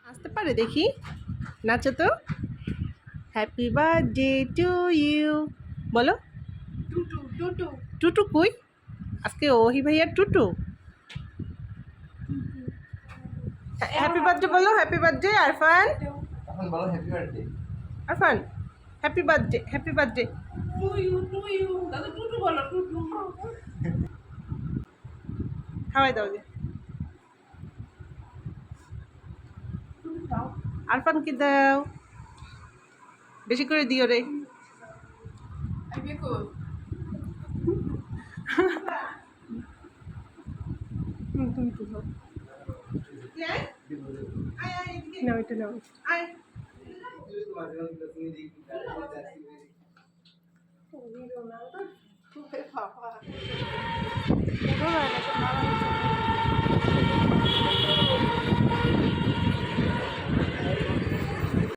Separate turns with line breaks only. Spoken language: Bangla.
আসতে পারে দেখি, নাচো তো। হ্যাপি বার্থডে টু ইউ বলো।
টুটু টুটু
টুটু কই? আজকে ওহি ভাইয়ার টুটু। হ্যাপি বার্থডে বলো, হ্যাপি বার্থডে আরফান।
এখন বলো happy birthday.
Arfan happy birthday, happy birthday.
To you দাদা টুটু বলো টুটু
খাওয়াই দাও যে। আরফানকে দাও, বেশি করে দিও রে।
আই বেকো
তুমি তো দাও। নাও এটা নাও।
বাবা